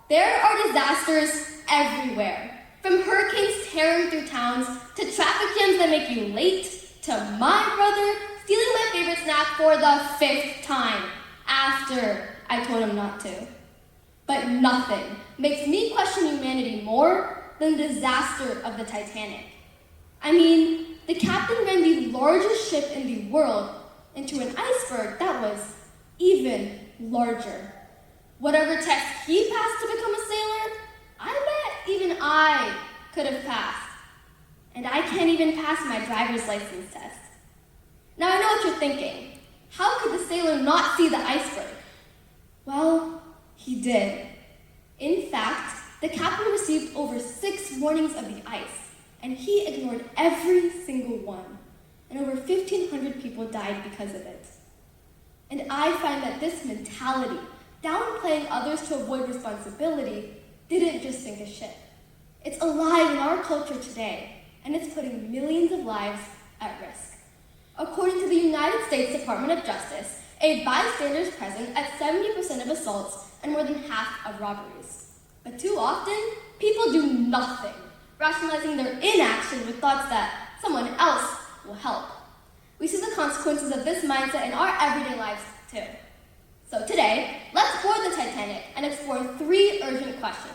There are disasters everywhere, from hurricanes tearing through towns, to traffic jams that make you late, to my brother stealing my favorite snack for the 5th time after I told him not to. But nothing makes me question humanity more than the disaster of the Titanic. I mean, the captain ran the largest ship in the world into an iceberg that was even larger. Whatever test he passed to become a sailor, I bet even I could have passed. And I can't even pass my driver's license test. Now I know what you're thinking. How could the sailor not see the iceberg? Well, he did. In fact, the captain received over 6 warnings of the ice, and he ignored every single one. And over 1,500 people died because of it. And I find that this mentality, downplaying others to avoid responsibility, didn't just sink a ship. It's alive in our culture today, and it's putting millions of lives at risk. According to the United States Department of Justice, a bystander is present at 70% of assaults and more than half of robberies. But too often, people do nothing, rationalizing their inaction with thoughts that someone else will help. We see the consequences of this mindset in our everyday lives too. So today, let's board the Titanic and explore 3 urgent questions.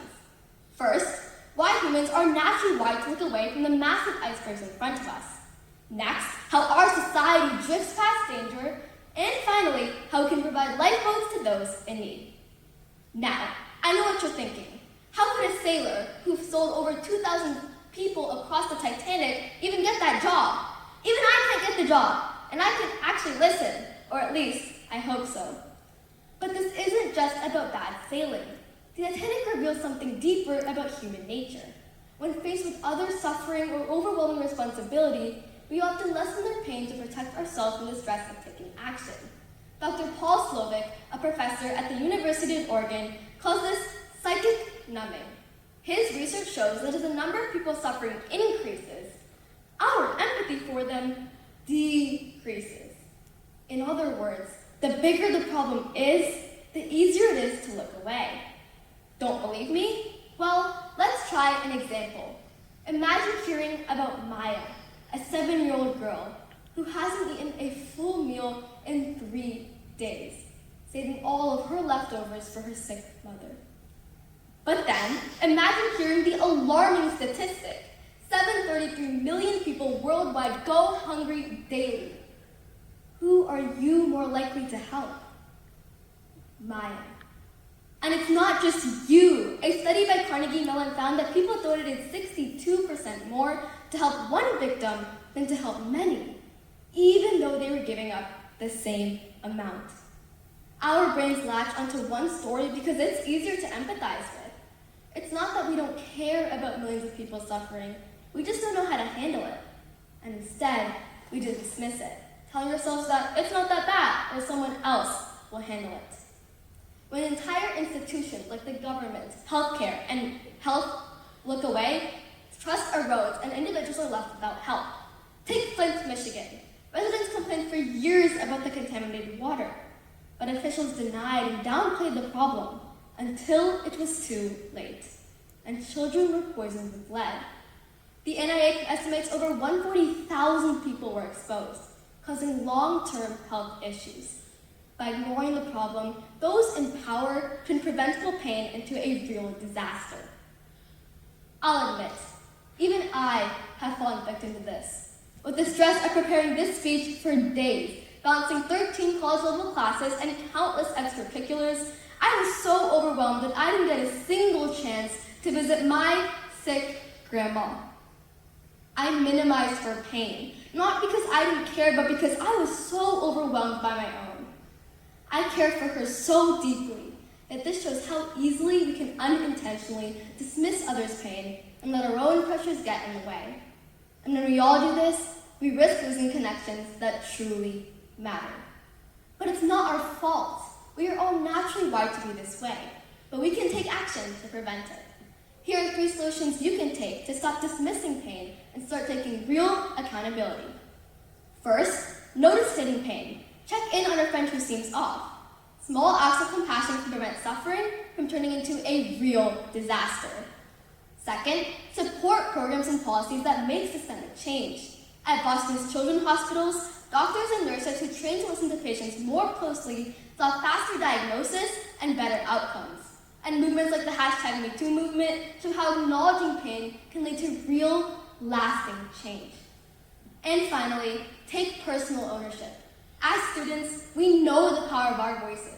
First, why humans are naturally wired to look away from the massive icebergs in front of us. Next, how our society drifts past danger. And finally, how we can provide lifeboats to those in need. Now, I know what you're thinking. How could a sailor who sold over 2,000 people across the Titanic even get that job? Even I can't get the job, and I can actually listen, or at least I hope so. But this isn't just about bad sailing. The Titanic reveals something deeper about human nature. When faced with others' suffering or overwhelming responsibility, we often lessen their pain to protect ourselves from the stress of taking action. Dr. Paul Slovic, a professor at the University of Oregon, calls this psychic numbing. His research shows that as the number of people suffering increases, our empathy for them decreases. In other words, the bigger the problem is, the easier it is to look away. Don't believe me? Well, let's try an example. Imagine hearing about Maya, a 7-year-old girl who hasn't eaten a full meal in 3 days, saving all of her leftovers for her sick mother. But then, imagine hearing the alarming statistic. 733 million people worldwide go hungry daily. Who are you more likely to help? Maya. And it's not just you. A study by Carnegie Mellon found that people donated 62% more to help one victim than to help many, even though they were giving up the same amount. Our brains latch onto one story because it's easier to empathize with. It's not that we don't care about millions of people suffering, we just don't know how to handle it. And instead, we just dismiss it, telling ourselves that it's not that bad, or someone else will handle it. When entire institutions like the government, healthcare, and health look away, trust erodes and individuals are left without help. Take Flint, Michigan. Residents complained for years about the contaminated water, but officials denied and downplayed the problem until it was too late, and children were poisoned with lead. The NIH estimates over 140,000 people were exposed, causing long-term health issues. By ignoring the problem, those in power turn preventable pain into a real disaster. I'll admit, even I have fallen victim to this. With the stress of preparing this speech for days, balancing 13 college-level classes and countless extracurriculars, I was so overwhelmed that I didn't get a single chance to visit my sick grandma. I minimized her pain, not because I didn't care, but because I was so overwhelmed by my own. I cared for her so deeply that this shows how easily we can unintentionally dismiss others' pain and let our own pressures get in the way. And when we all do this, we risk losing connections that truly matter. But it's not our fault. We are all naturally wired to be this way, but we can take action to prevent it. Here are 3 solutions you can take to stop dismissing pain and start taking real accountability. First, notice sitting pain. Check in on a friend who seems off. Small acts of compassion can prevent suffering from turning into a real disaster. Second, support programs and policies that make systemic change. At Boston's children's hospitals, doctors and nurses who train to listen to patients more closely saw faster diagnosis and better outcomes. And movements like the #MeToo movement show how acknowledging pain can lead to real, lasting change. And finally, take personal ownership. As students, we know the power of our voices.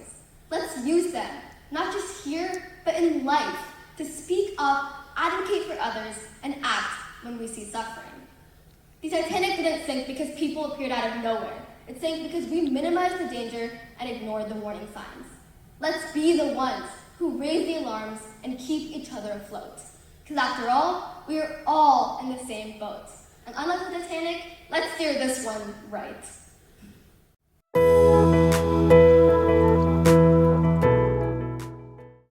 Let's use them, not just here, but in life, to speak up, advocate for others, and act when we see suffering. The Titanic didn't sink because people appeared out of nowhere. It sank because we minimized the danger and ignored the warning signs. Let's be the ones who raise the alarms and keep each other afloat. Because after all, we are all in the same boat. And unlike the Titanic, let's steer this one right.